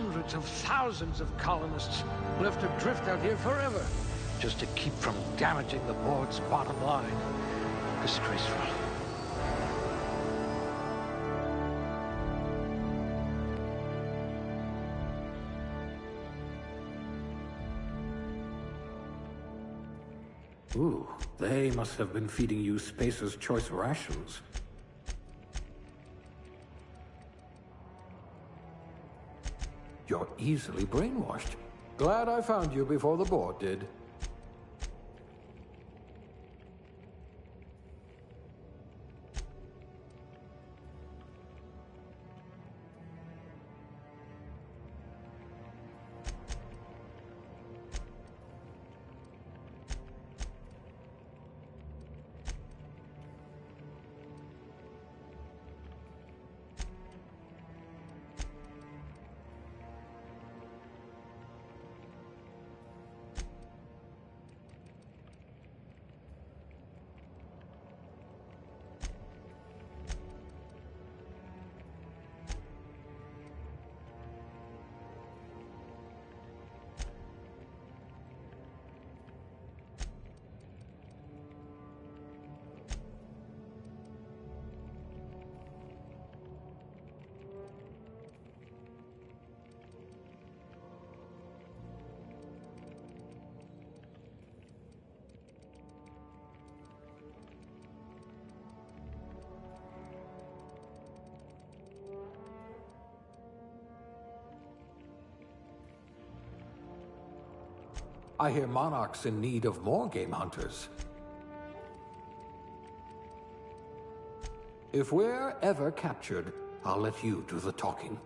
hundreds of thousands of colonists left adrift out here forever, just to keep from damaging the board's bottom line. Disgraceful. Ooh, they must have been feeding you Spacer's Choice rations. You're easily brainwashed. Glad I found you before the board did. I hear Monarch's in need of more game hunters. If we're ever captured, I'll let you do the talking.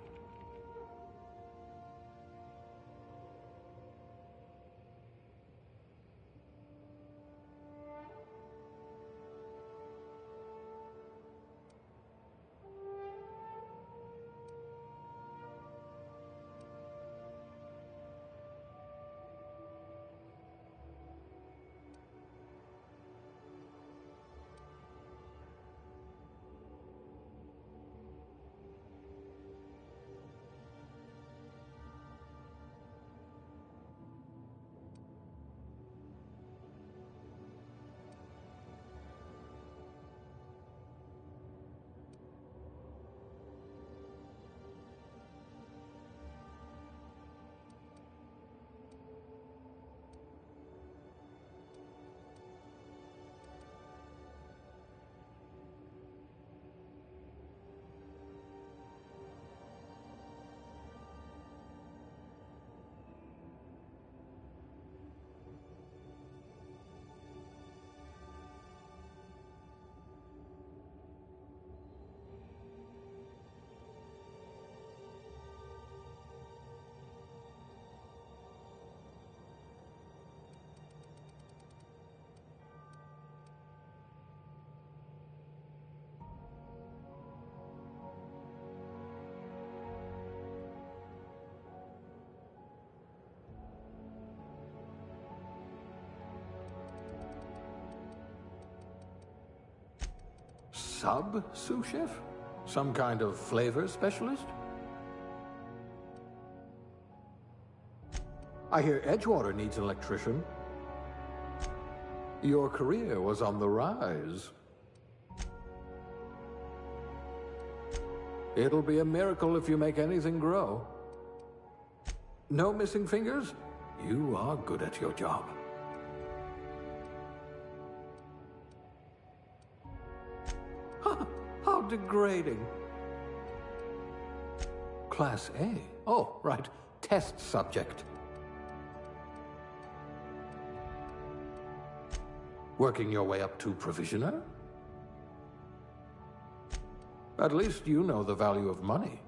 Sous chef? Some kind of flavor specialist? I hear Edgewater needs an electrician. Your career was on the rise. It'll be a miracle if you make anything grow. No missing fingers? You are good at your job. How degrading. Class A? Oh, right. Test subject. Working your way up to provisioner? At least you know the value of money.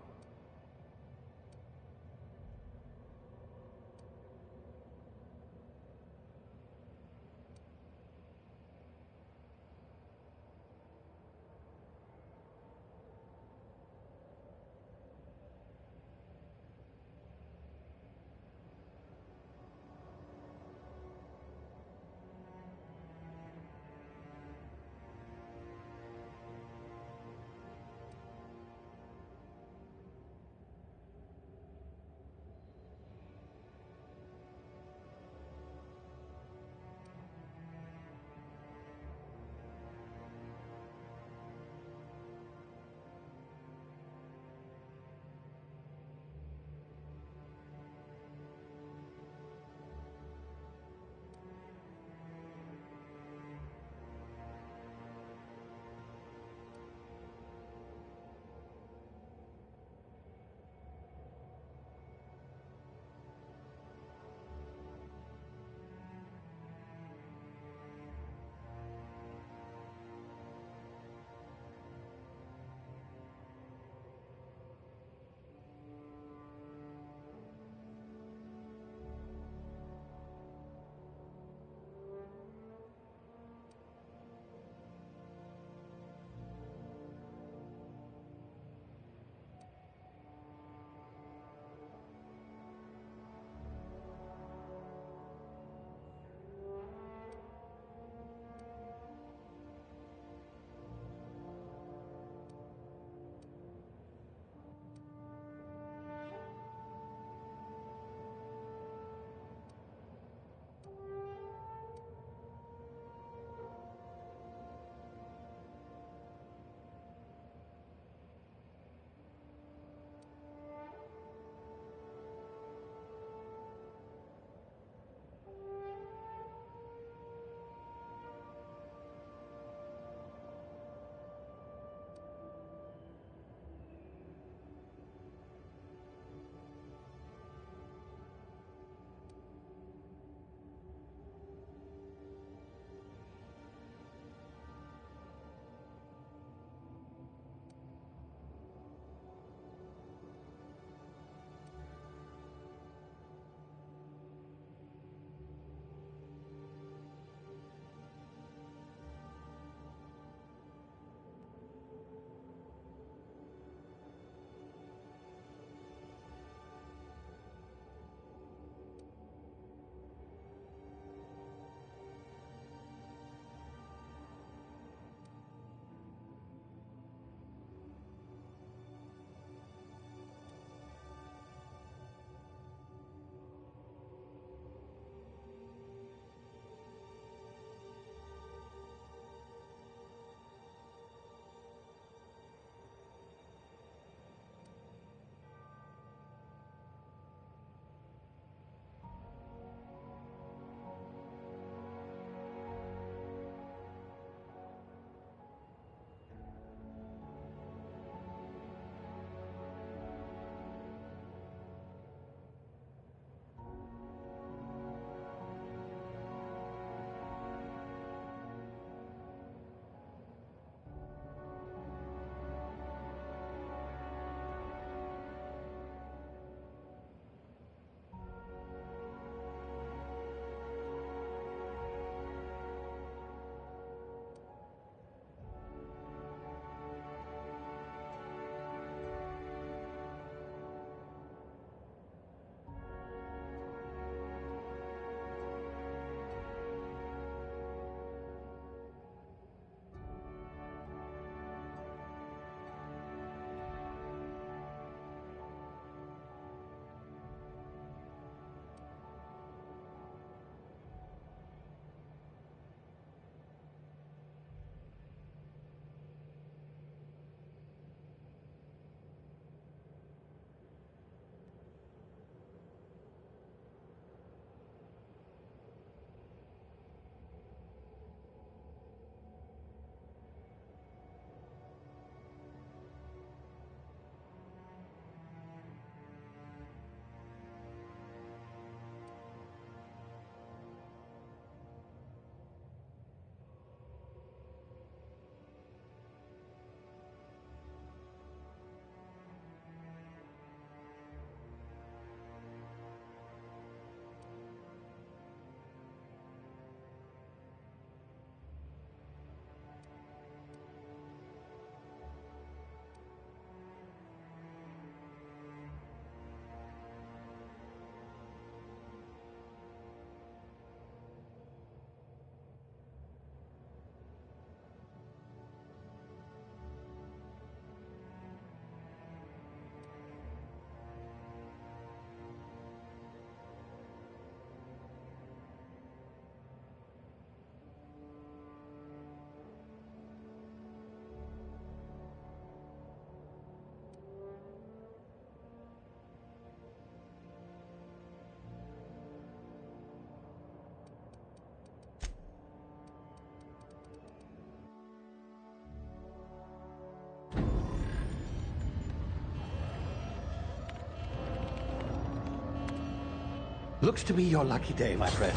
Looks to be your lucky day, my friend.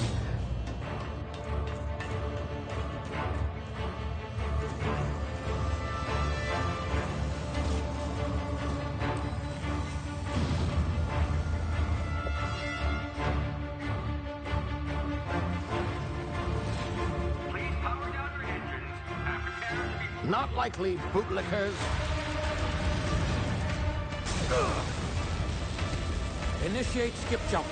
Please power down your engines and prepare to be... Not likely, bootlickers. Initiate skip jump.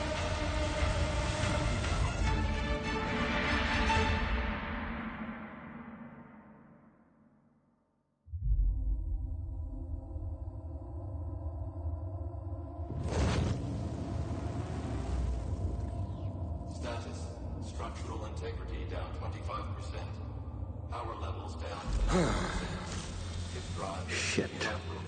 Status. Structural integrity down 25%. Power levels down 10%. If drive is Shit. inoperable.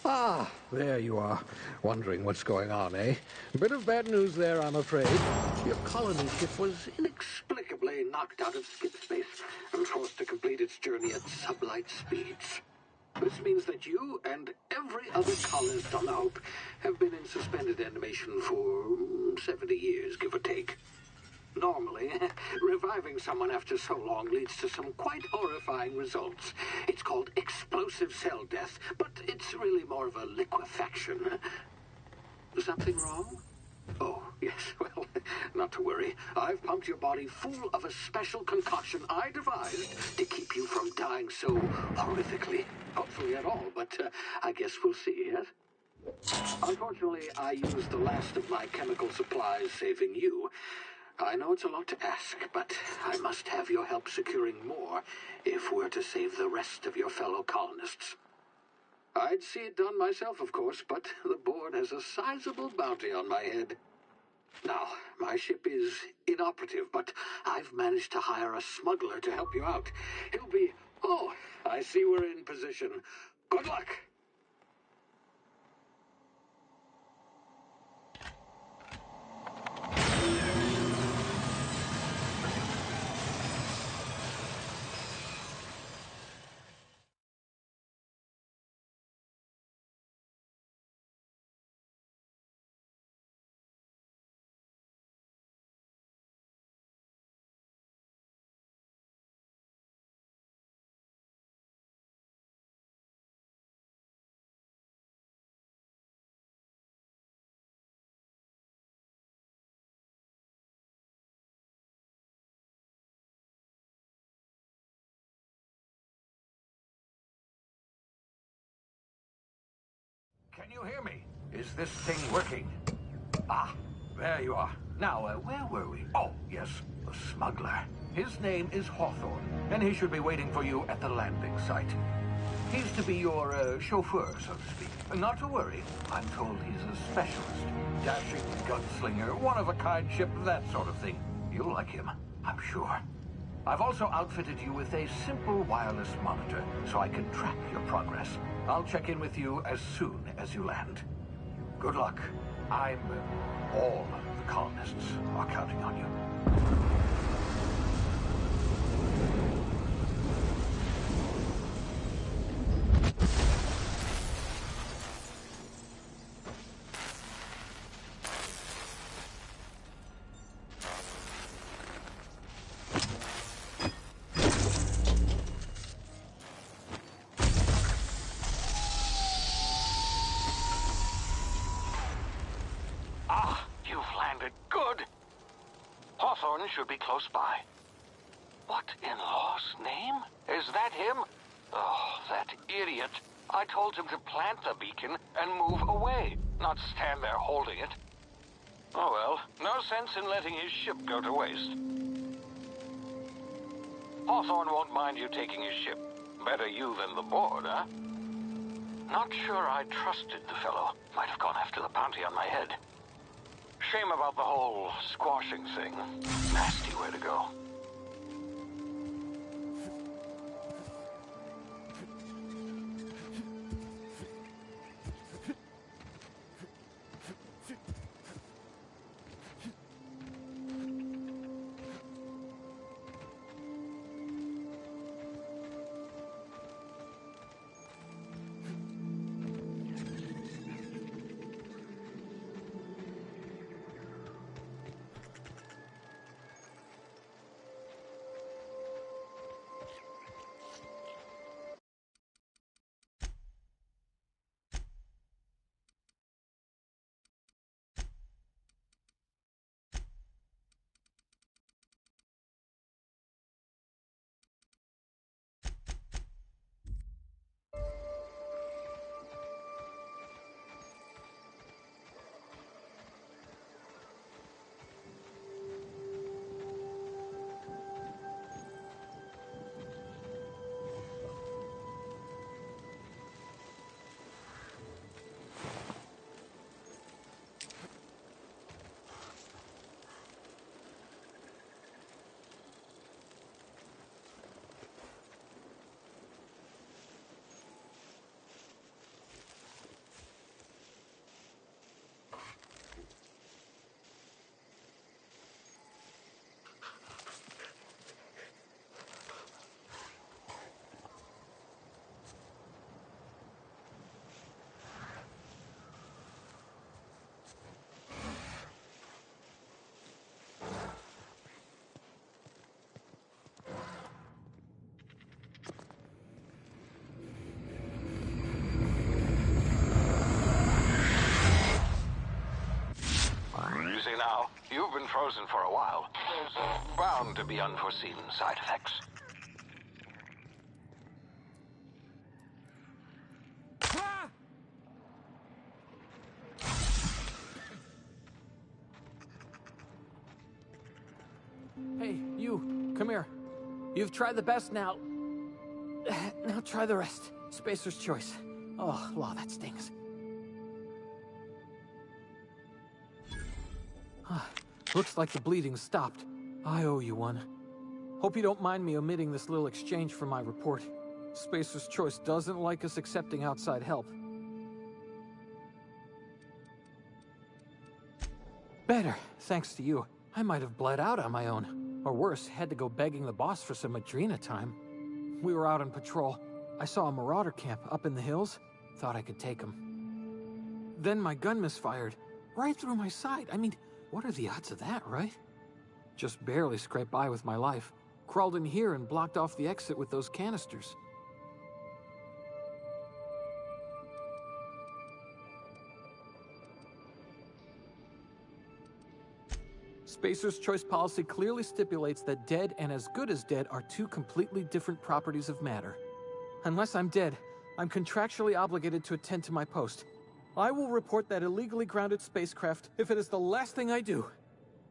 Ah, there you are. Wondering what's going on, eh? A bit of bad news there, I'm afraid. Your colony ship was inexplicably knocked out of skip space and forced to complete its journey at sublight speeds. This means that you and every other colonist on the Hope have been in suspended animation for 70 years, give or take. Normally, reviving someone after so long leads to some quite horrifying results. It's called explosive cell death, but it's really more of a liquefaction. Something wrong? Oh, yes, well, not to worry. I've pumped your body full of a special concoction I devised to keep you from dying so horrifically. Hopefully at all, but I guess we'll see, yes? Unfortunately, I used the last of my chemical supplies saving you. I know it's a lot to ask, but I must have your help securing more if we're to save the rest of your fellow colonists. I'd see it done myself, of course, but the board has a sizable bounty on my head. Now, my ship is inoperative, but I've managed to hire a smuggler to help you out. He'll be... Oh, I see we're in position. Good luck! Can you hear me? Is this thing working? Ah, there you are. Now, where were we? Oh, yes, the smuggler. His name is Hawthorne, and he should be waiting for you at the landing site. He's to be your chauffeur, so to speak. Not to worry, I'm told he's a specialist. Dashing gunslinger, one-of-a-kind ship, that sort of thing. You'll like him, I'm sure. I've also outfitted you with a simple wireless monitor, so I can track your progress. I'll check in with you as soon as you land. Good luck. All the colonists are counting on you. Hawthorne should be close by. What in law's name? Is that him? Oh, that idiot. I told him to plant the beacon and move away, not stand there holding it. Oh well, no sense in letting his ship go to waste. Hawthorne won't mind you taking his ship. Better you than the board, huh? Not sure I trusted the fellow. Might have gone after the bounty on my head. Shame about the whole squashing thing. Nasty way to go. You've been frozen for a while. There's bound to be unforeseen side effects. Hey, you, come here. You've tried the best now. Now try the rest. Spacer's choice. Oh, law, that stings. Looks like the bleeding stopped. I owe you one. Hope you don't mind me omitting this little exchange from my report. Spacer's choice doesn't like us accepting outside help. Better, thanks to you. I might have bled out on my own. Or worse, had to go begging the boss for some Adrena time. We were out on patrol. I saw a marauder camp up in the hills. Thought I could take him. Then my gun misfired. Right through my side. I mean, what are the odds of that, right? Just barely scraped by with my life. Crawled in here and blocked off the exit with those canisters. Spacer's choice policy clearly stipulates that dead and as good as dead are two completely different properties of matter. Unless I'm dead, I'm contractually obligated to attend to my post. I will report that illegally grounded spacecraft if it is the last thing I do.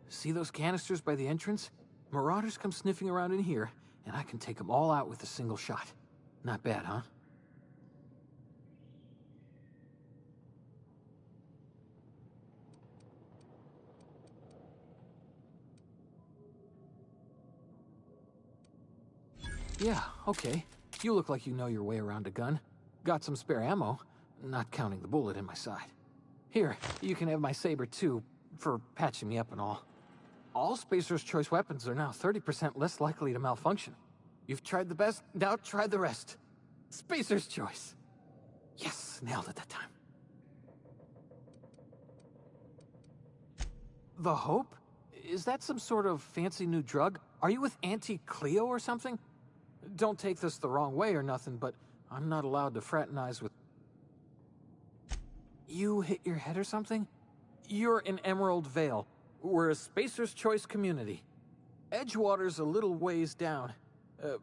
See those canisters by the entrance? Marauders come sniffing around in here, and I can take them all out with a single shot. Not bad, huh? Yeah, okay. You look like you know your way around a gun. Got some spare ammo, not counting the bullet in my side. Here, you can have my saber too, for patching me up and all. All Spacer's choice weapons are now 30% less likely to malfunction. You've tried the best, now try the rest. Spacer's choice. Yes, nailed it that time. The Hope? Is that some sort of fancy new drug? Are you with Auntie Cleo or something? Don't take this the wrong way or nothing, but I'm not allowed to fraternize with... You hit your head or something? You're in Emerald Vale. We're a Spacer's Choice community. Edgewater's a little ways down.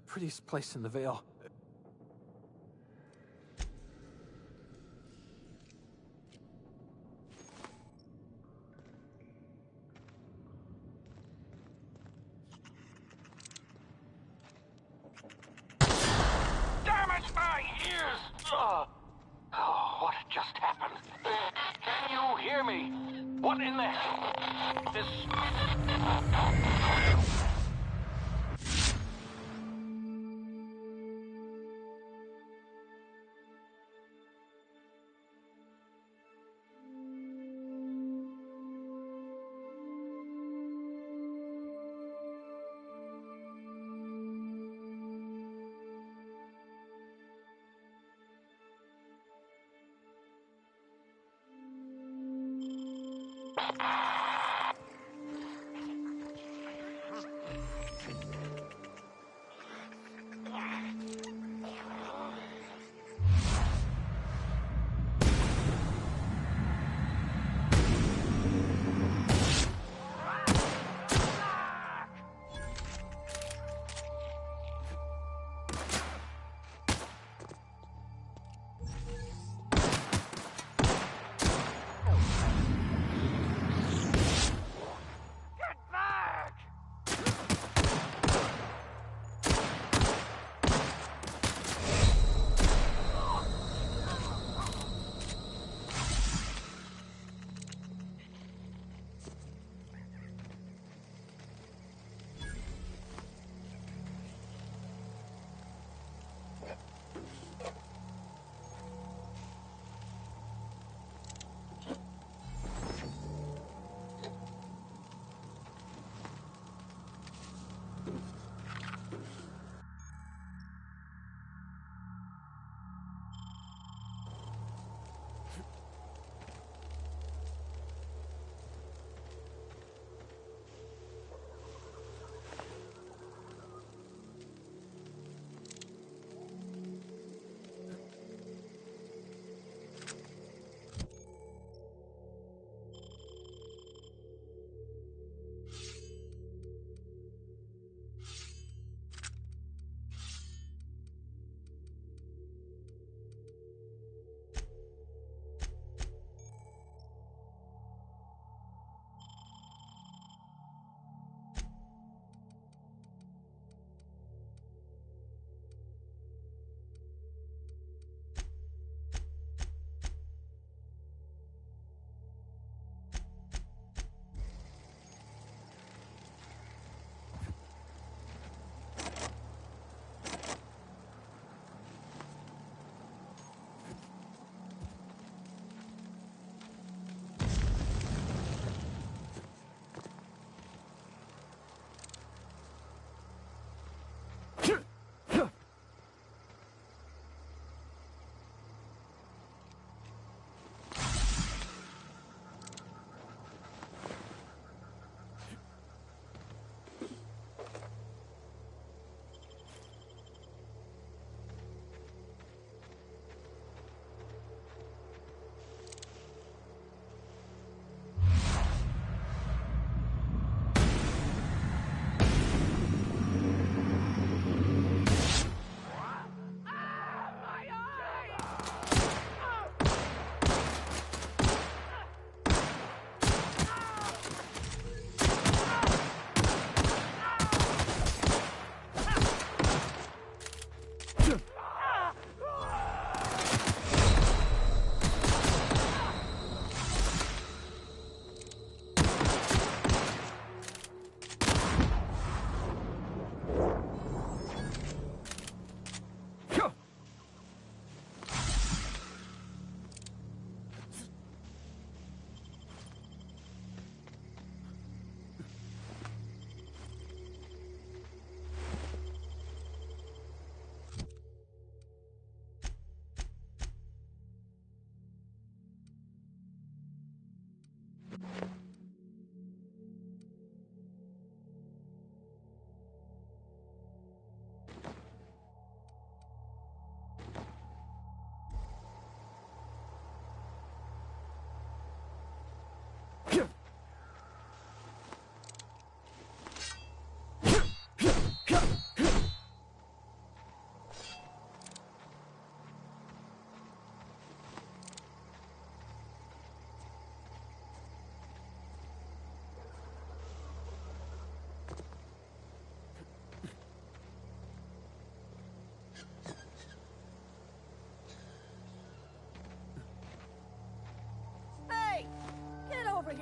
Prettiest place in the Vale. Damage my ears! Oh, what just happened? Can you hear me? What in the hell? This...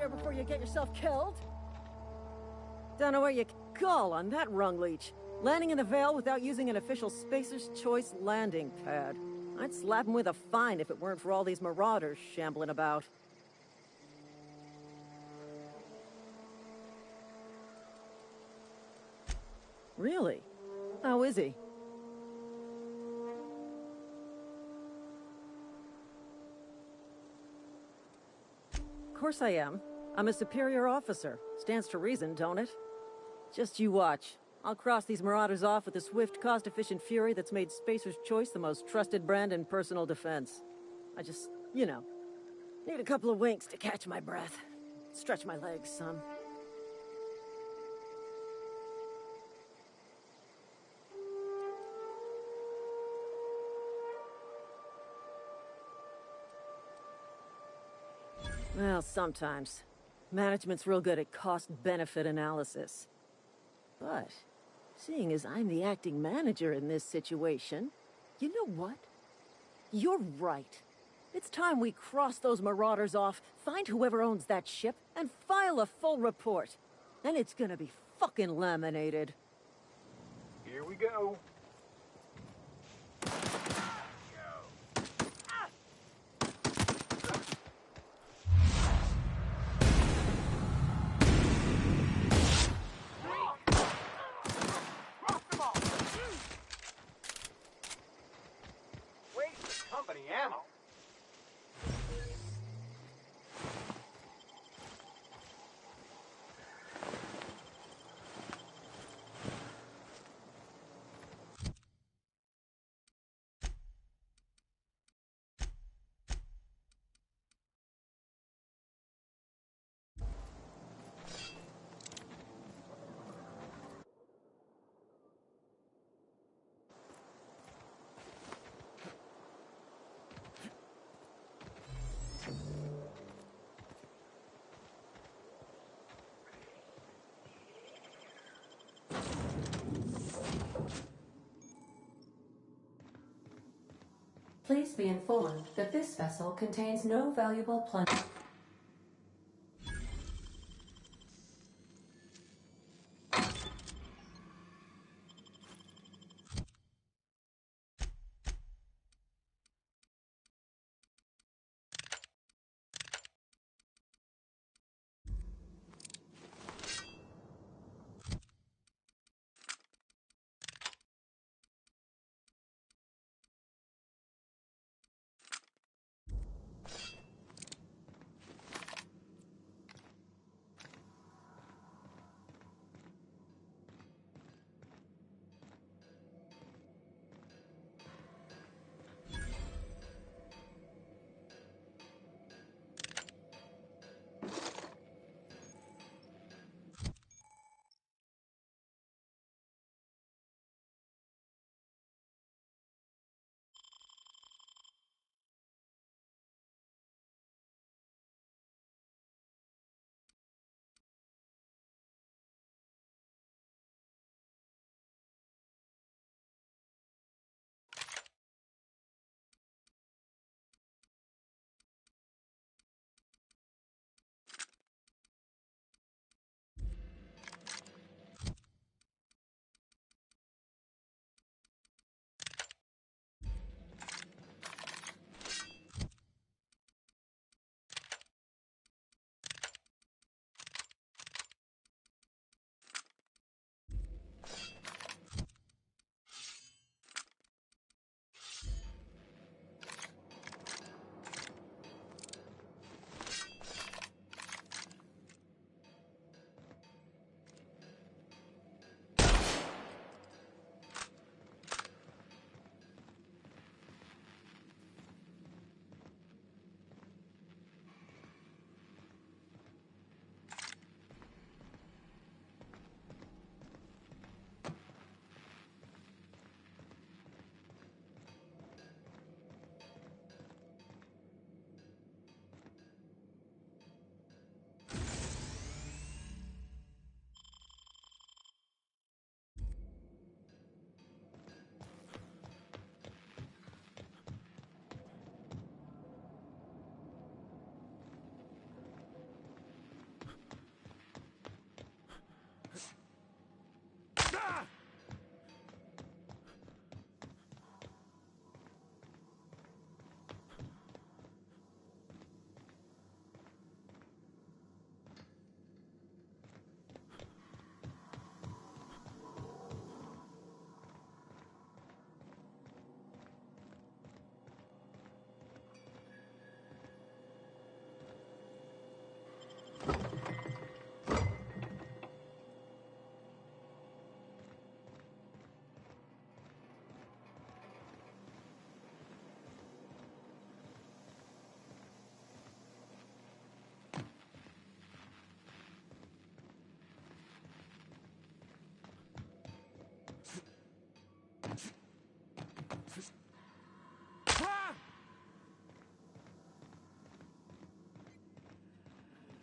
here before you get yourself killed. Don't know where you call on that rung leech. Landing in the Vale without using an official Spacer's Choice landing pad. I'd slap him with a fine if it weren't for all these marauders shambling about. Really? How is he? Of course I am. I'm a superior officer. Stands to reason, don't it? Just you watch. I'll cross these marauders off with a swift, cost-efficient fury that's made Spacer's Choice the most trusted brand in personal defense. I just, need a couple of winks to catch my breath. Stretch my legs some. Well, sometimes. Management's real good at cost-benefit analysis. But, seeing as I'm the acting manager in this situation, you know what? You're right. It's time we cross those marauders off, find whoever owns that ship, and file a full report. And it's gonna be fucking laminated. Here we go. Company ammo. Please be informed that this vessel contains no valuable plunder.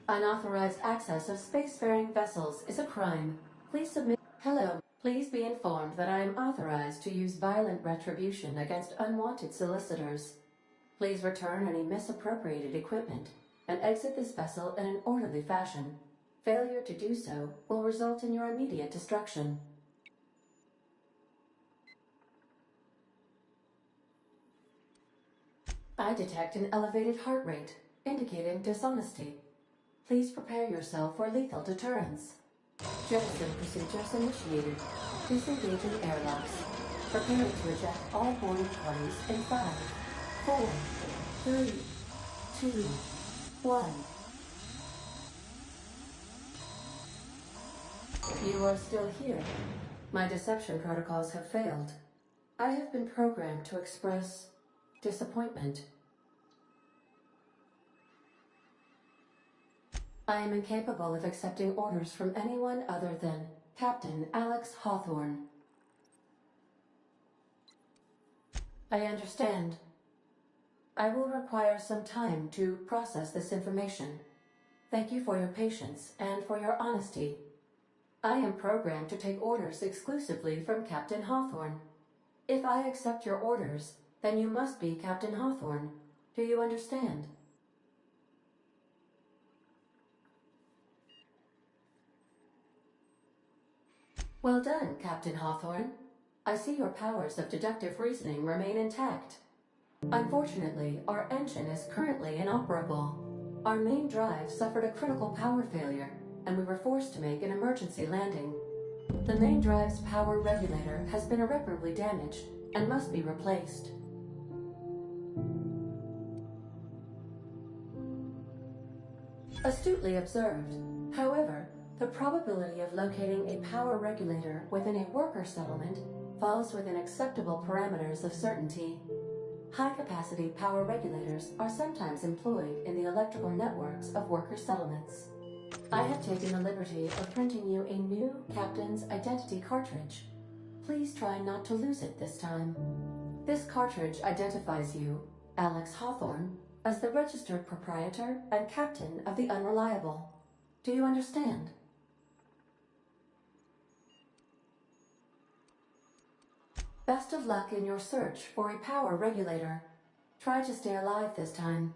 Unauthorized access of spacefaring vessels is a crime. Please submit. Hello. Please be informed that I am authorized to use violent retribution against unwanted solicitors. Please return any misappropriated equipment and exit this vessel in an orderly fashion. Failure to do so will result in your immediate destruction. I detect an elevated heart rate, indicating dishonesty. Please prepare yourself for lethal deterrence. Jettison procedures initiated. Disengaging airlocks. Preparing to eject all boarding parties in 5, 4, 3, 2, 1. You are still here. My deception protocols have failed. I have been programmed to express disappointment. I am incapable of accepting orders from anyone other than Captain Alex Hawthorne. I understand. I will require some time to process this information. Thank you for your patience and for your honesty. I am programmed to take orders exclusively from Captain Hawthorne. If I accept your orders, then you must be Captain Hawthorne. Do you understand? Well done, Captain Hawthorne. I see your powers of deductive reasoning remain intact. Unfortunately, our engine is currently inoperable. Our main drive suffered a critical power failure, and we were forced to make an emergency landing. The main drive's power regulator has been irreparably damaged and must be replaced. Astutely observed. However, the probability of locating a power regulator within a worker settlement falls within acceptable parameters of certainty. High-capacity power regulators are sometimes employed in the electrical networks of worker settlements. I have taken the liberty of printing you a new Captain's Identity cartridge. Please try not to lose it this time. This cartridge identifies you, Alex Hawthorne, as the registered proprietor and captain of the Unreliable. Do you understand? Best of luck in your search for a power regulator. Try to stay alive this time.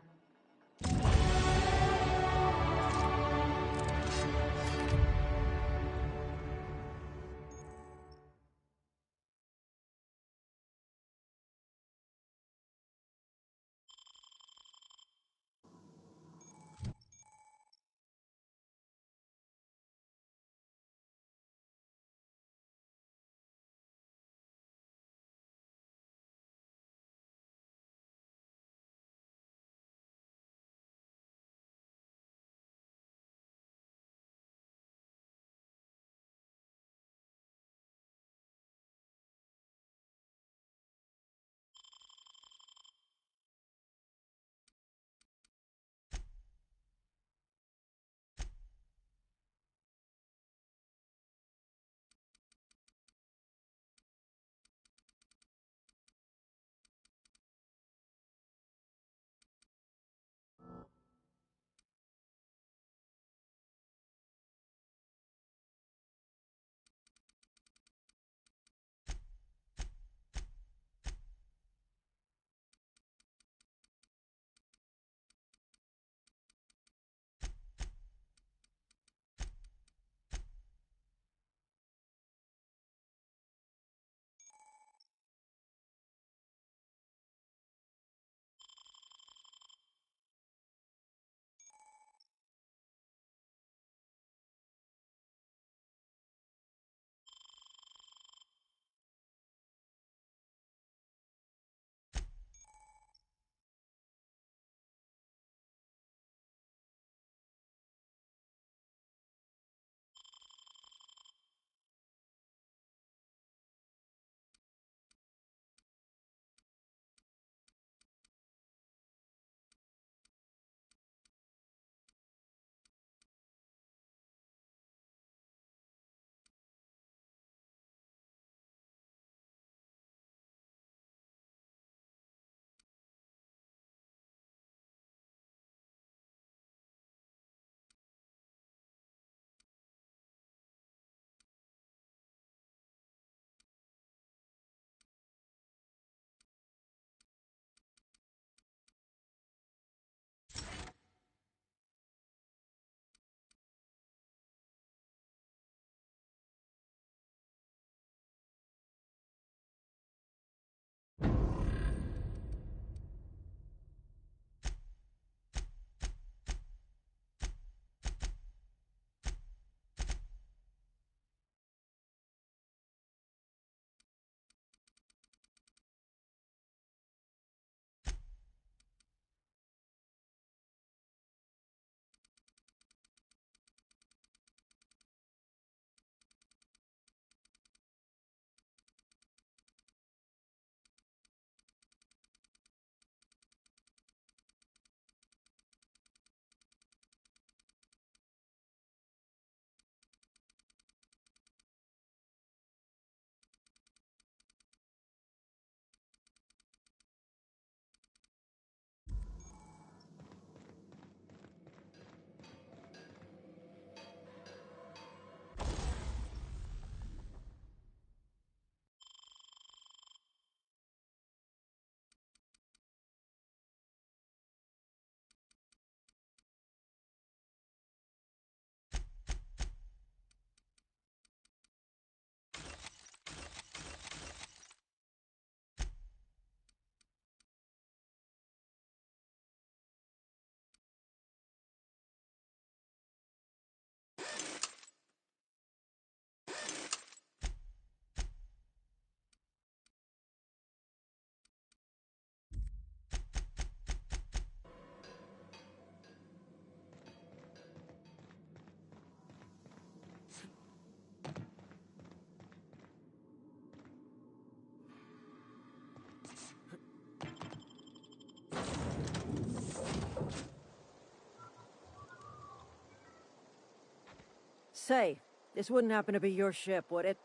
Say, this wouldn't happen to be your ship, would it?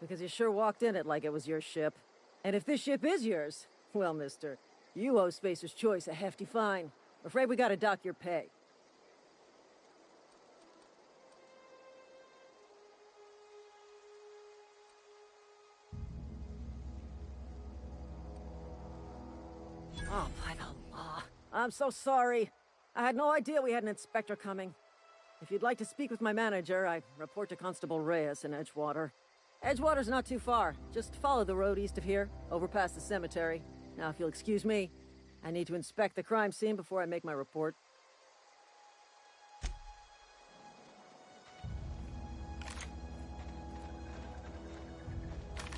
Because you sure walked in it like it was your ship. And if this ship is yours, well, mister, you owe Spacer's Choice a hefty fine. Afraid we gotta dock your pay. Oh, by the law. I'm so sorry. I had no idea we had an inspector coming. If you'd like to speak with my manager, I report to Constable Reyes in Edgewater. Edgewater's not too far. Just follow the road east of here, over past the cemetery. Now, if you'll excuse me, I need to inspect the crime scene before I make my report.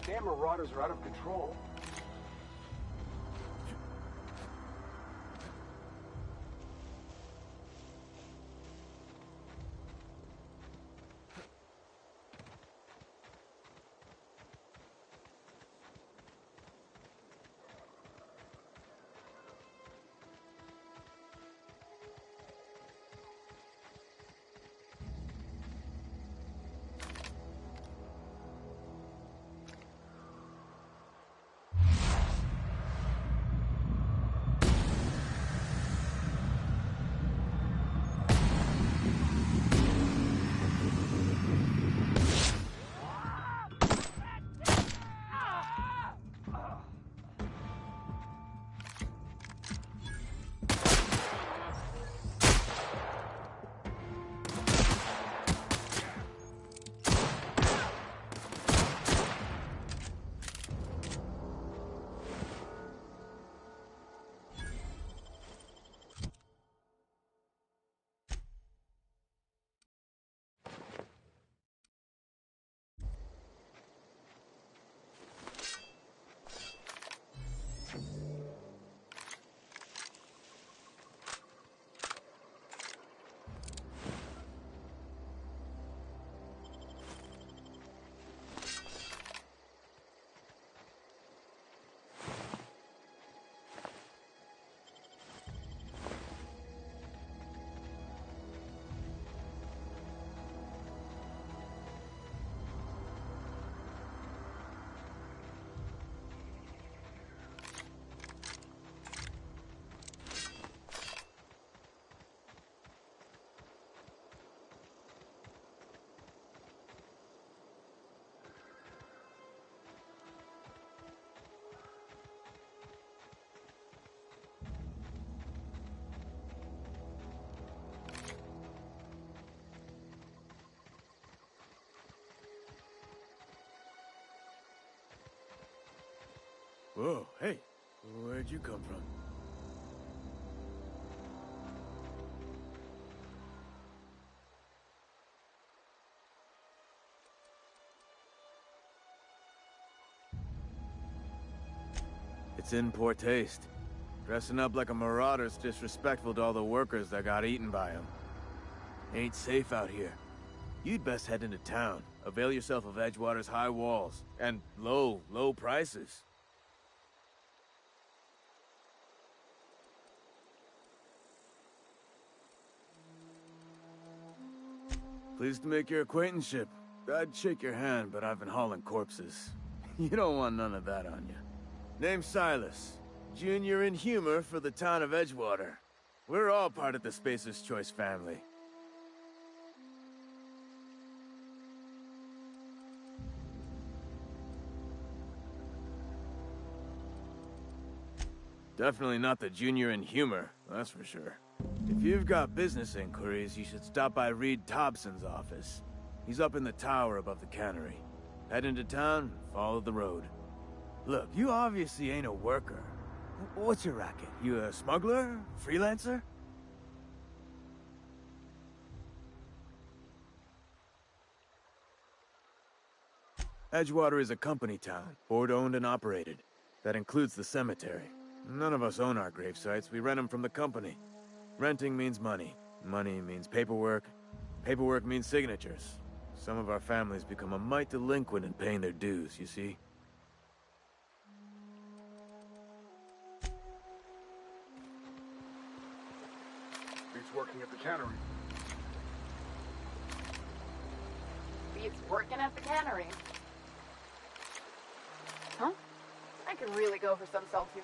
Damn marauders are out of control. Whoa, hey, where'd you come from? It's in poor taste. Dressing up like a marauder's disrespectful to all the workers that got eaten by him. Ain't safe out here. You'd best head into town. Avail yourself of Edgewater's high walls. And low prices. Pleased to make your acquaintanceship. I'd shake your hand, but I've been hauling corpses. You don't want none of that on you. Name's Silas. Junior in humor for the town of Edgewater. We're all part of the Spacer's Choice family. Definitely not the junior in humor, that's for sure. If you've got business inquiries, you should stop by Reed Thompson's office. He's up in the tower above the cannery. Head into town, follow the road. Look, you obviously ain't a worker. What's your racket? You a smuggler? Freelancer? Edgewater is a company town, board-owned and operated. That includes the cemetery. None of us own our grave sites, we rent them from the company. Renting means money. Money means paperwork. Paperwork means signatures. Some of our families become a mite delinquent in paying their dues, you see? Beats working at the cannery. beats working at the cannery. Huh? I could really go for some self-tuning.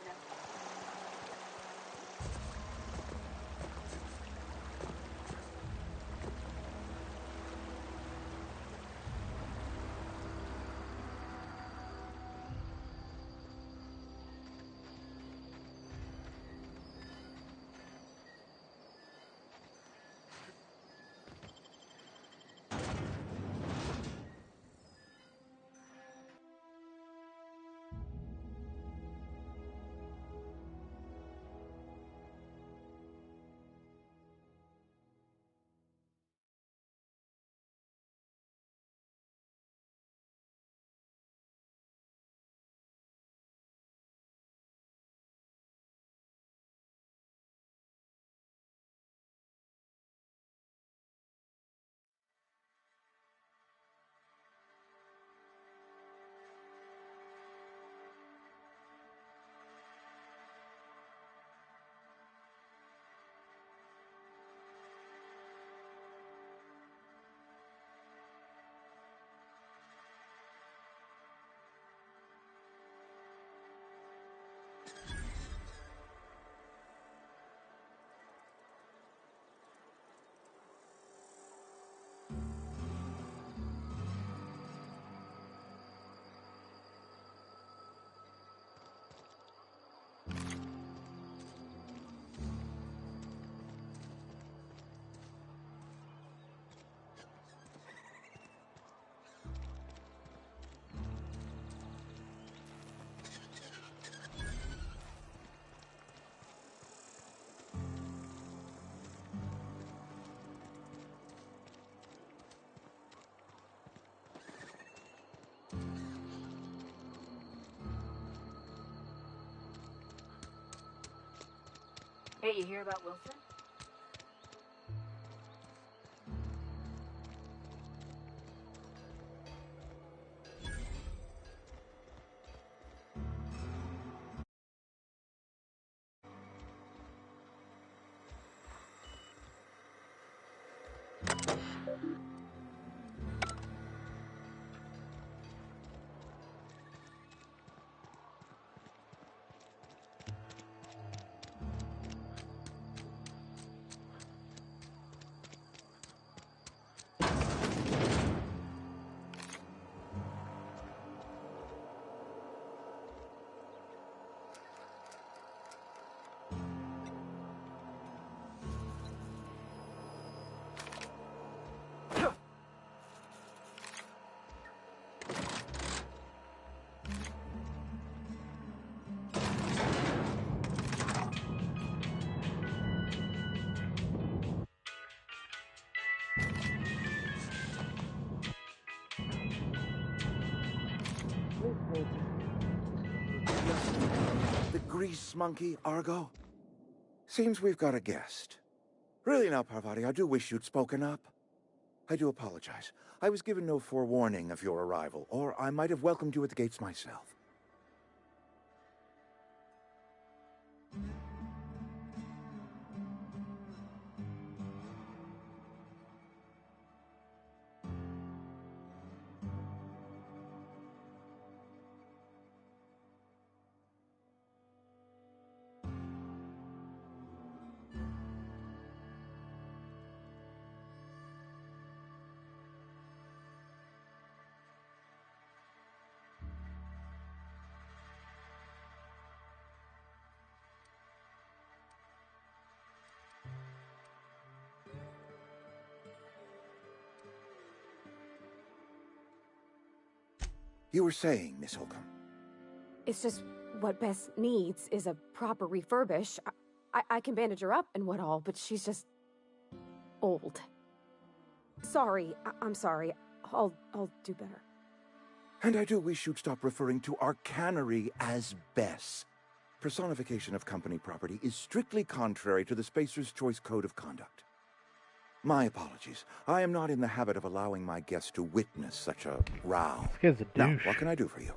Hey, you hear about Wilson? The grease monkey, Argo? Seems we've got a guest. Really now, Parvati, I do wish you'd spoken up. I do apologize. I was given no forewarning of your arrival, or I might have welcomed you at the gates myself. You were saying, Miss Holcomb. It's just what Bess needs is a proper refurbish. I can bandage her up and what all, but she's just old. Sorry, I'm sorry. I'll do better. And I do wish you'd stop referring to our cannery as Bess. Personification of company property is strictly contrary to the Spacer's Choice Code of Conduct. My apologies. I am not in the habit of allowing my guests to witness such a row. This guy's a Now, douche. what can I do for you?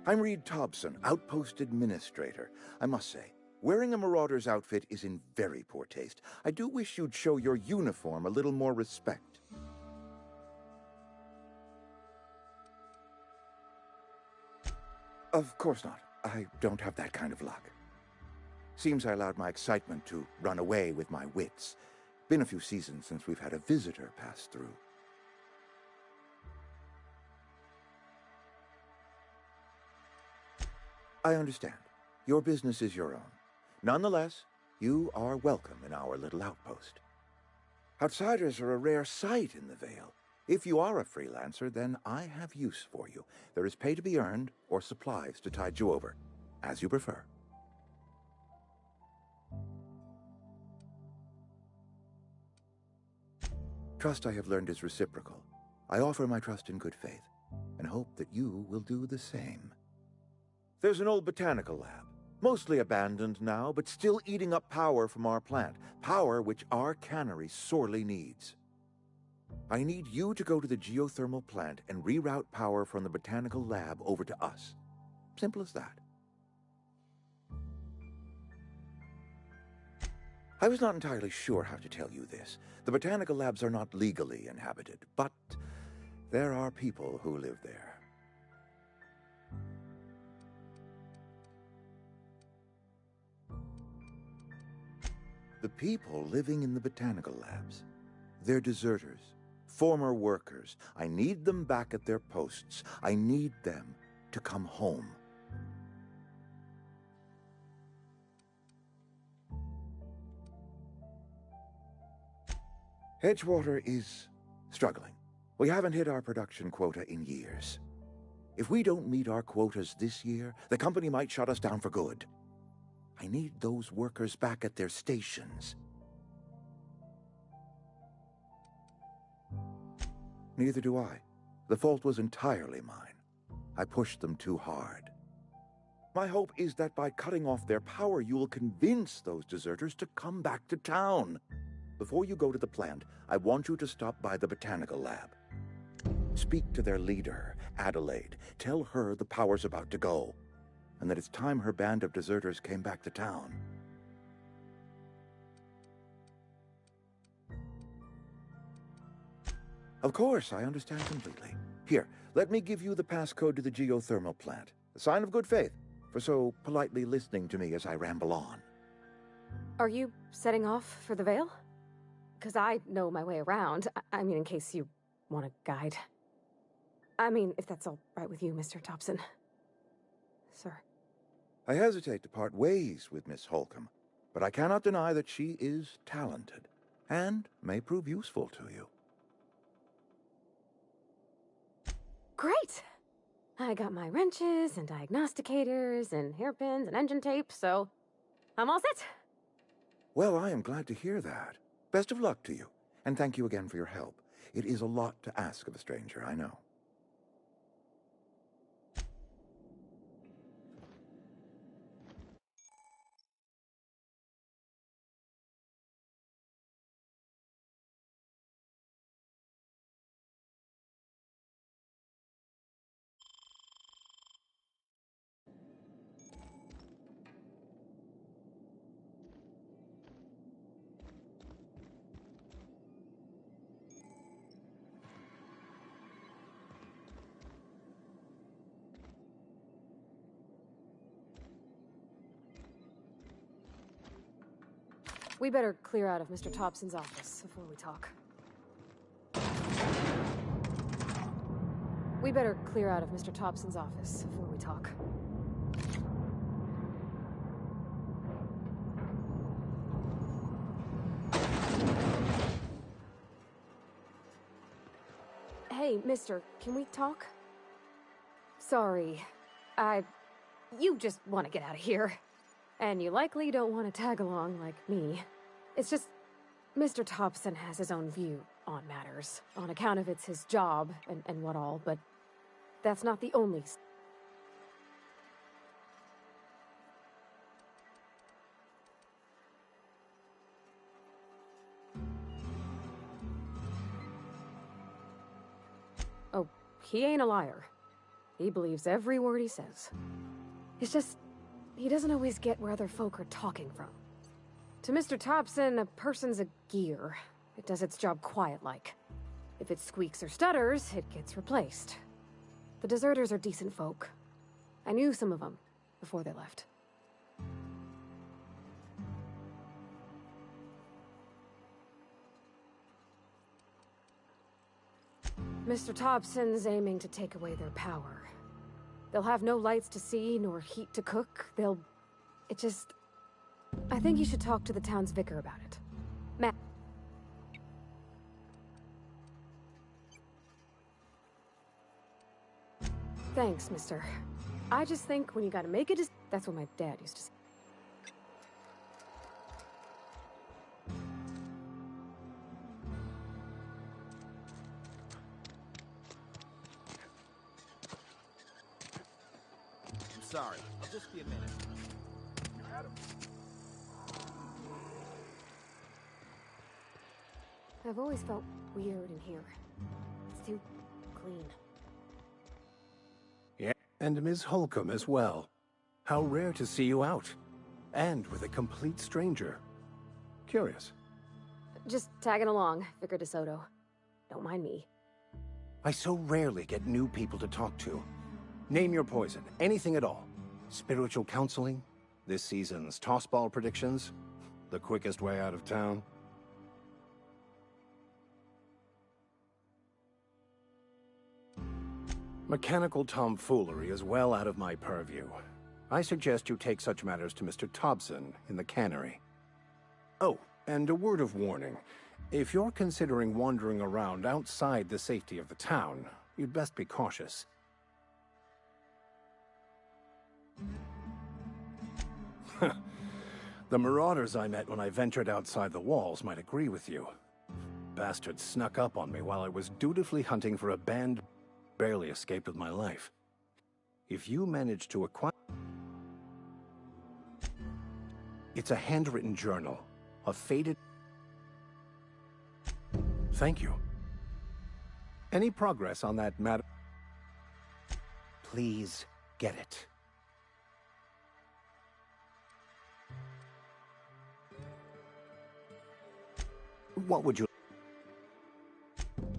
I'm Reed Thompson, Outpost Administrator. I must say, Wearing a Marauder's outfit is in very poor taste. I do wish you'd show your uniform a little more respect. Of course not. I don't have that kind of luck. Seems I allowed my excitement to run away with my wits. Been a few seasons since we've had a visitor pass through. I understand. Your business is your own. Nonetheless, you are welcome in our little outpost. Outsiders are a rare sight in the Vale. If you are a freelancer, then I have use for you. There is pay to be earned, or supplies to tide you over, as you prefer. Trust, I have learned, is reciprocal. I offer my trust in good faith, and hope that you will do the same. There's an old botanical lab, mostly abandoned now, but still eating up power from our plant, power which our cannery sorely needs. I need you to go to the geothermal plant and reroute power from the botanical lab over to us. Simple as that. I was not entirely sure how to tell you this. The botanical labs are not legally inhabited, but there are people who live there. The people living in the botanical labs, they're deserters, former workers. I need them back at their posts. I need them to come home. Edgewater is struggling. We haven't hit our production quota in years. If we don't meet our quotas this year, the company might shut us down for good. I need those workers back at their stations. Neither do I. The fault was entirely mine. I pushed them too hard. My hope is that by cutting off their power, you will convince those deserters to come back to town. Before you go to the plant, I want you to stop by the botanical lab. Speak to their leader, Adelaide. Tell her the power's about to go, and that it's time her band of deserters came back to town. Of course, I understand completely. Here, let me give you the passcode to the geothermal plant. A sign of good faith, for so politely listening to me as I ramble on. Are you setting off for the Vale? Because I know my way around. I mean, in case you want a guide. I mean, if that's all right with you, Mr. Thompson. Sir. I hesitate to part ways with Miss Holcomb, but I cannot deny that she is talented, and may prove useful to you. Great! I got my wrenches and diagnosticators and hairpins and engine tape, so I'm all set. Well, I am glad to hear that. Best of luck to you, and thank you again for your help. It is a lot to ask of a stranger, I know. We better clear out of Mr. Thompson's office before we talk. We better clear out of Mr. Thompson's office before we talk. Hey, mister, can we talk? Sorry. You just want to get out of here. And you likely don't want to tag along like me. It's just, Mr. Thompson has his own view on matters, on account of it's his job and what all, but that's not the only... Oh, he ain't a liar. He believes every word he says. It's just, he doesn't always get where other folk are talking from. To Mr. Thompson, a person's a gear. It does its job quiet-like. If it squeaks or stutters, it gets replaced. The deserters are decent folk. I knew some of them before they left. Mr. Thompson's aiming to take away their power. They'll have no lights to see, nor heat to cook. I think you should talk to the town's vicar about it. Matt. Thanks, mister. I just think when you gotta make it, that's what my dad used to say. I'm sorry. I'll just be a minute. You had him. I've always felt weird in here. It's too clean. Yeah, and Ms. Holcomb as well. How rare to see you out. And with a complete stranger. Curious. Just tagging along, Vicar DeSoto. Don't mind me. I so rarely get new people to talk to. Name your poison, anything at all. Spiritual counseling, this season's tossball predictions, the quickest way out of town. Mechanical tomfoolery is well out of my purview. I suggest you take such matters to Mr. Thompson in the cannery. Oh, and a word of warning. If you're considering wandering around outside the safety of the town, you'd best be cautious. The marauders I met when I ventured outside the walls might agree with you. Bastards snuck up on me while I was dutifully hunting for a band. Barely escaped with my life. If you manage to acquire... It's a handwritten journal. A faded... Thank you. Any progress on that matter? Please get it. What would you...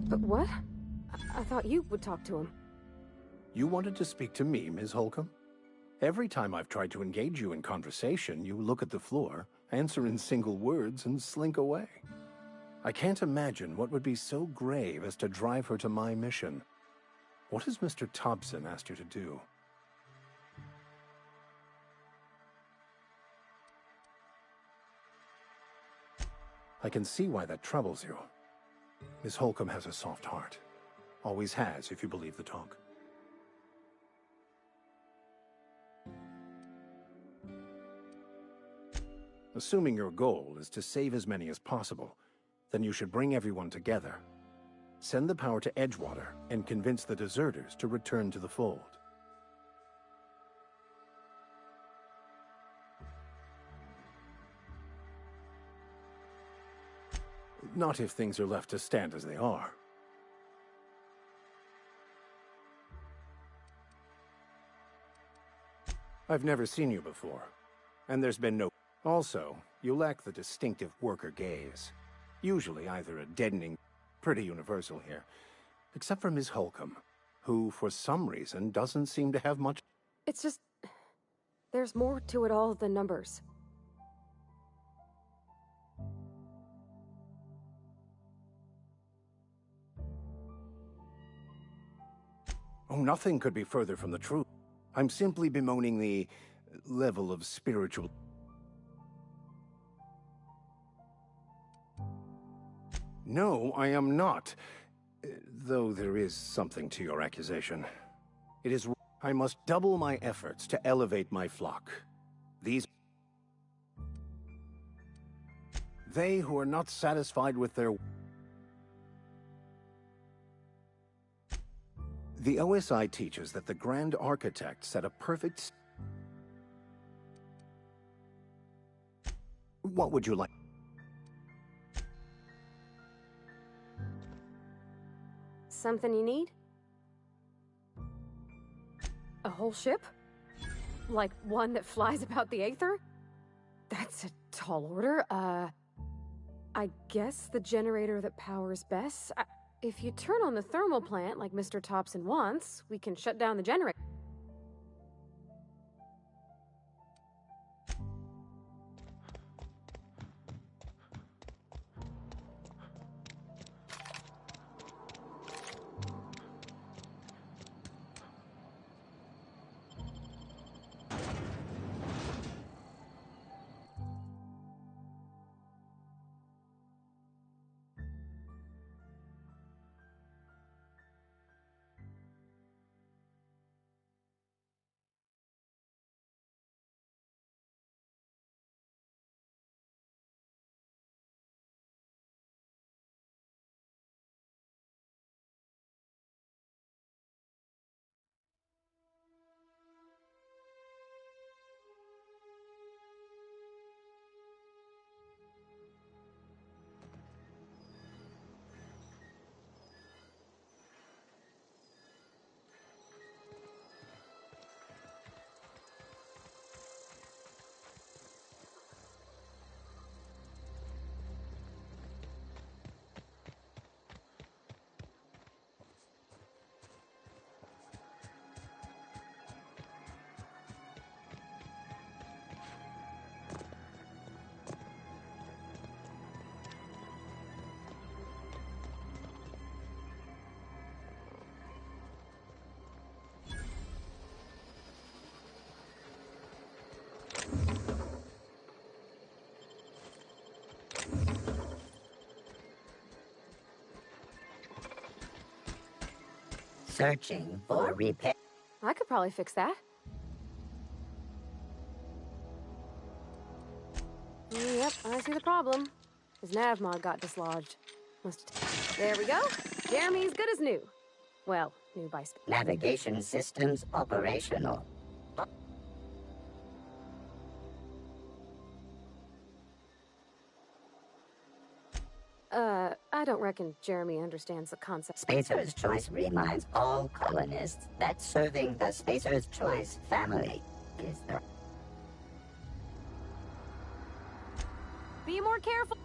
But what? I thought you would talk to him. You wanted to speak to me, Ms. Holcomb? Every time I've tried to engage you in conversation, you look at the floor, answer in single words, and slink away. I can't imagine what would be so grave as to drive her to my mission. What has Mr. Thompson asked you to do? I can see why that troubles you. Miss Holcomb has a soft heart. Always has, if you believe the talk. Assuming your goal is to save as many as possible, then you should bring everyone together. Send the power to Edgewater and convince the deserters to return to the fold. Not if things are left to stand as they are. I've never seen you before, and there's been no... Also, you lack the distinctive worker gaze. Usually either a deadening... Pretty universal here. Except for Ms. Holcomb, who, for some reason, doesn't seem to have much... It's just... There's more to it all than numbers. Oh, nothing could be further from the truth. I'm simply bemoaning the level of spiritual... No, I am not. Though there is something to your accusation. It is... I must double my efforts to elevate my flock. These... They who are not satisfied with their... The OSI teaches that the Grand Architect set a perfect... What would you like? Something you need? A whole ship? Like one that flies about the aether? That's a tall order. I guess the generator that powers Bess. If you turn on the thermal plant like Mr. Thompson wants, we can shut down the generator. Searching for repair. I could probably fix that. Yep, I see the problem. His nav mod got dislodged. There we go. Jeremy's good as new. Well, new by Navigation systems operational. I don't reckon Jeremy understands the concept. Spacer's Choice reminds all colonists that serving the Spacer's Choice family is the... Be more careful.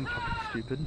I'm fucking stupid.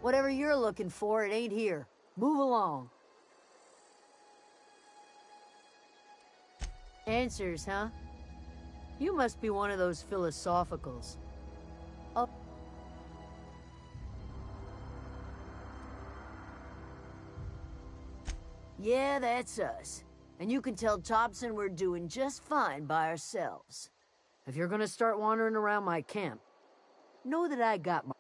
Whatever you're looking for, it ain't here. Move along. Answers, huh? You must be one of those philosophicals. Up. Yeah, that's us. And you can tell Thompson we're doing just fine by ourselves. If you're gonna start wandering around my camp, know that I got my...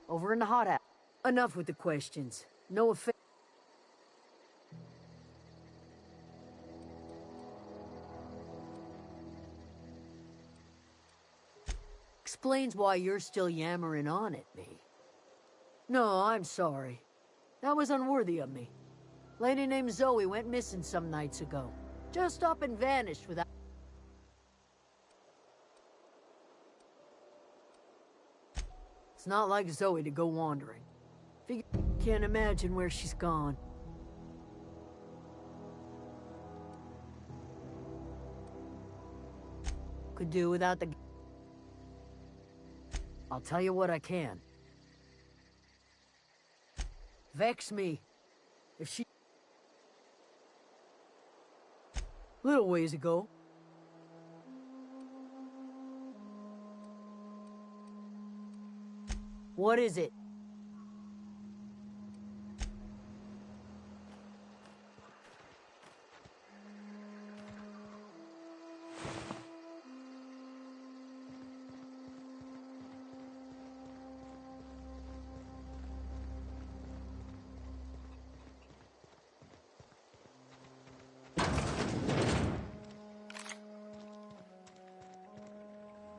Over in the hot house. Enough with the questions. No offense. Explains why you're still yammering on at me. No, I'm sorry. That was unworthy of me. Lady named Zoe went missing some nights ago. Just up and vanished without... It's not like Zoe to go wandering. Can't imagine where she's gone. Could do without the... I'll tell you what I can. Vex me. If she... Little ways ago. What is it?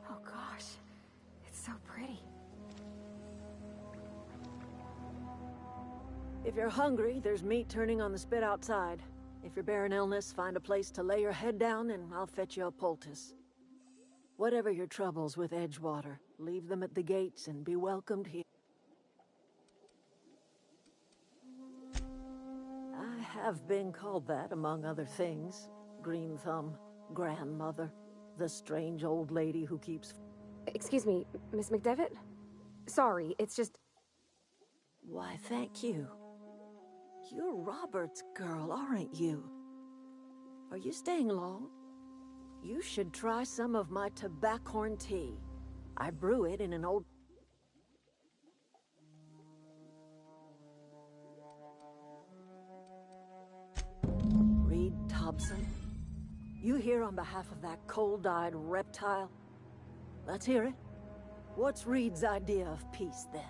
Oh gosh, it's so pretty. If you're hungry, there's meat turning on the spit outside. If you're bearing illness, find a place to lay your head down and I'll fetch you a poultice. Whatever your troubles with Edgewater, leave them at the gates and be welcomed here. I have been called that, among other things. Green Thumb, grandmother, the strange old lady who keeps... Excuse me, Miss McDevitt? Sorry, it's just... Why, thank you. You're Robert's girl, aren't you? Are you staying long? You should try some of my tobaccorn tea. I brew it in an old... Reed Thompson? You here on behalf of that cold-eyed reptile? Let's hear it. What's Reed's idea of peace, then?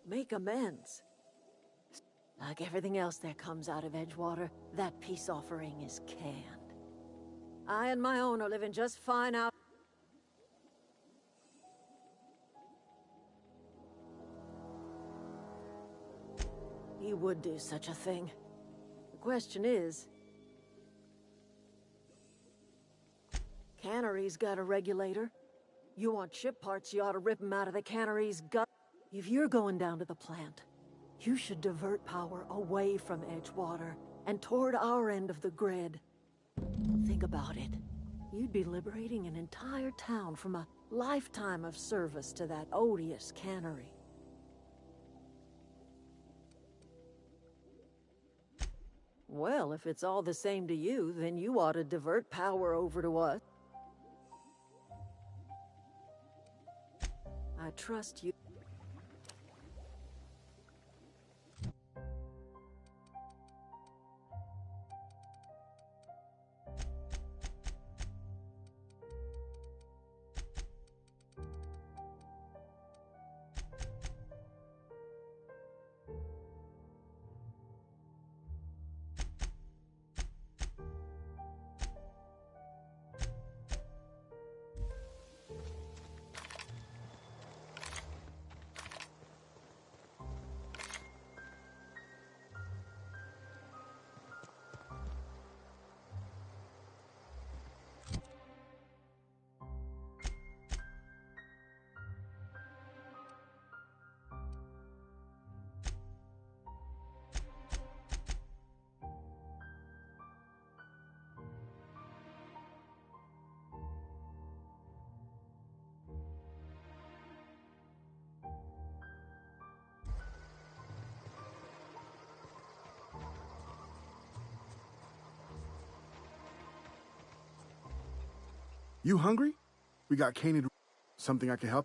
Make amends. Like everything else that comes out of Edgewater, that peace offering is canned. I and my own are living just fine out... He would do such a thing. The question is... Cannery's got a regulator. You want ship parts, you ought to rip him out of the cannery's gut. If you're going down to the plant, you should divert power away from Edgewater and toward our end of the grid. Think about it. You'd be liberating an entire town from a lifetime of service to that odious cannery. Well, if it's all the same to you, then you ought to divert power over to us. I trust you. You hungry? We got candied. Something I can help?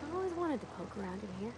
I've always wanted to poke around in here.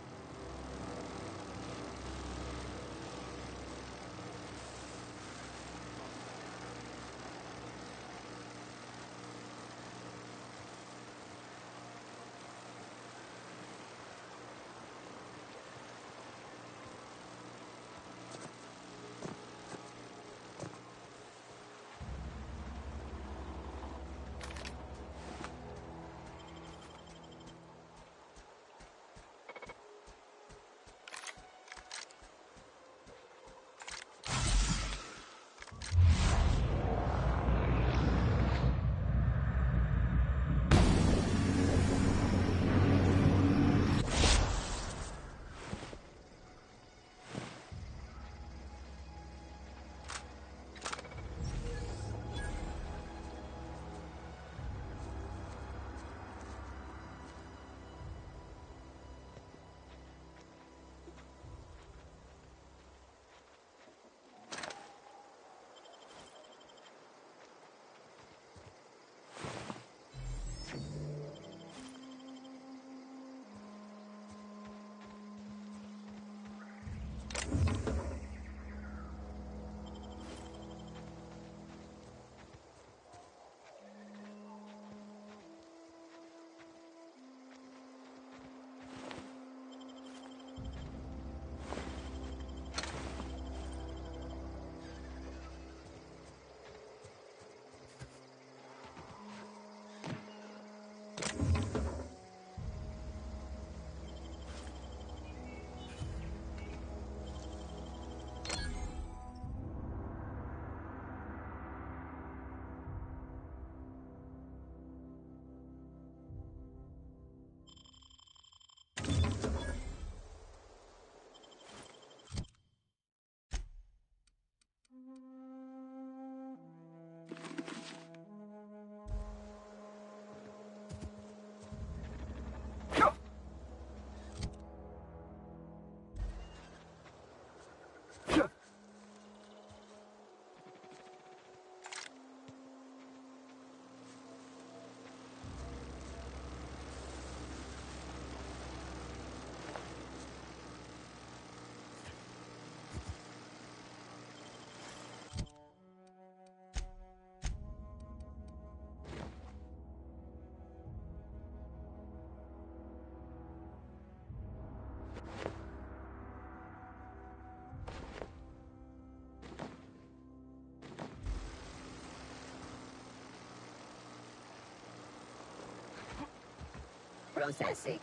Processing.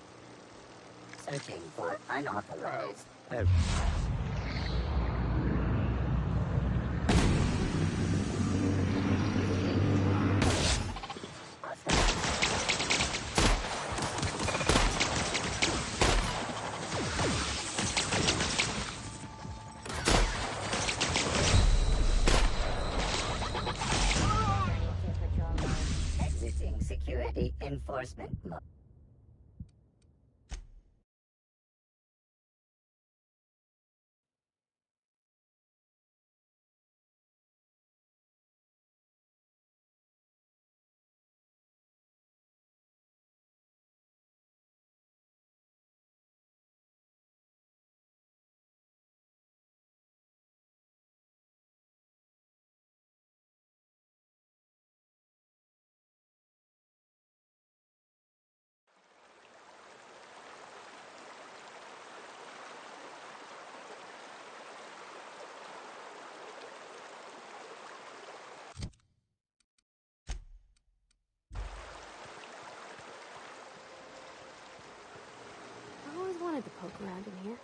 Searching for unauthorized. Exiting security enforcement mode. around in here.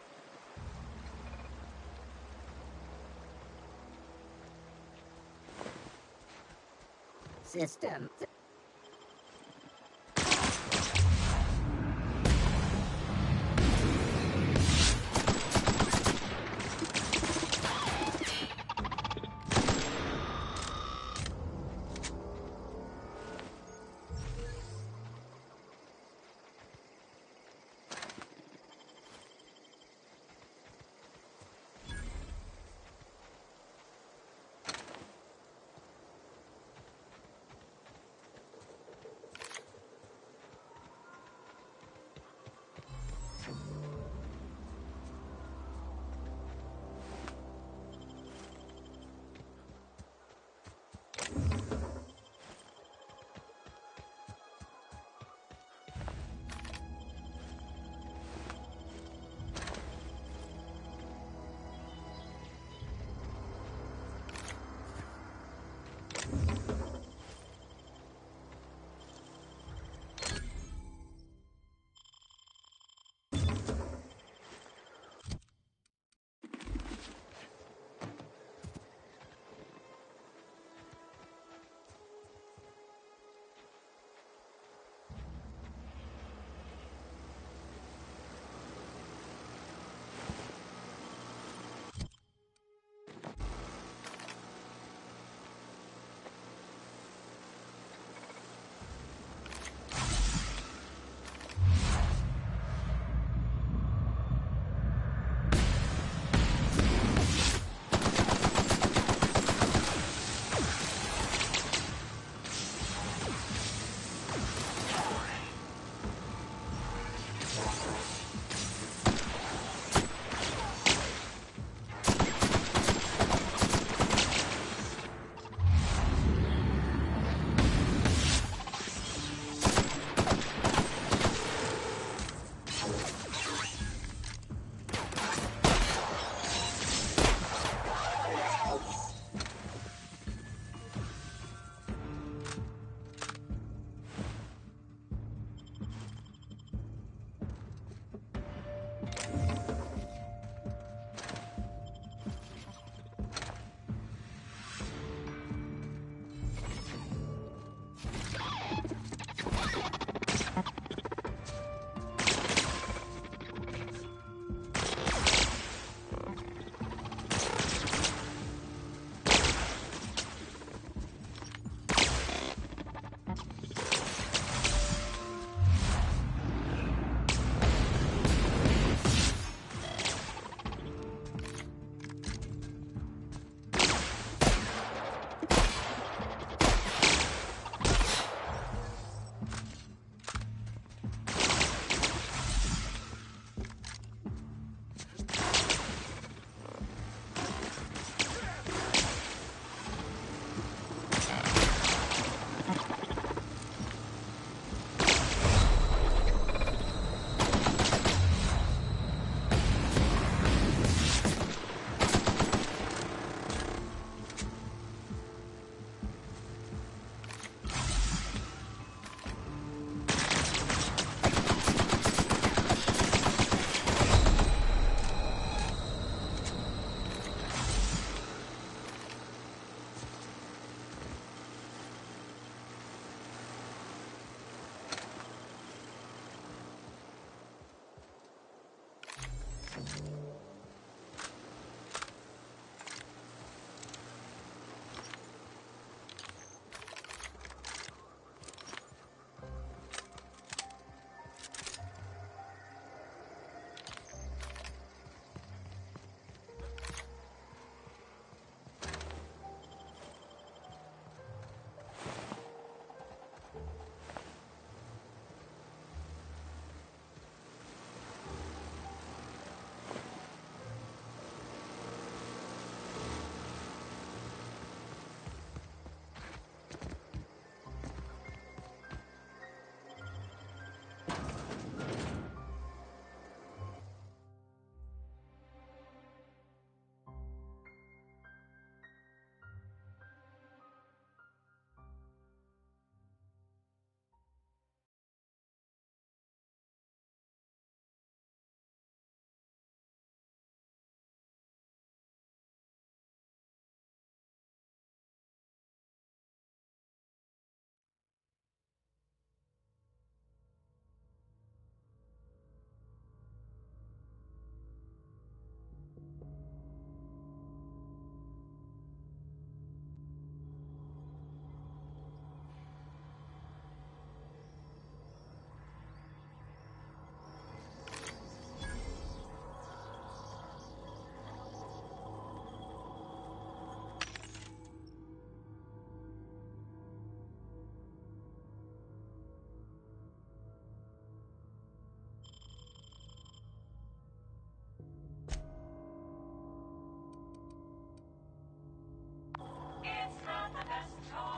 System.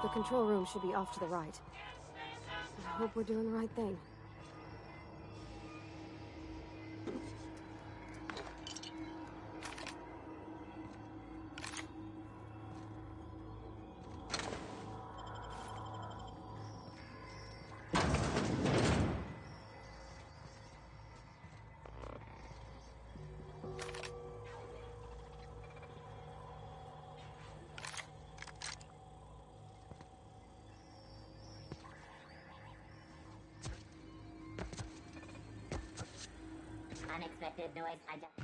The control room should be off to the right. I hope we're doing the right thing. Unexpected noise. I just...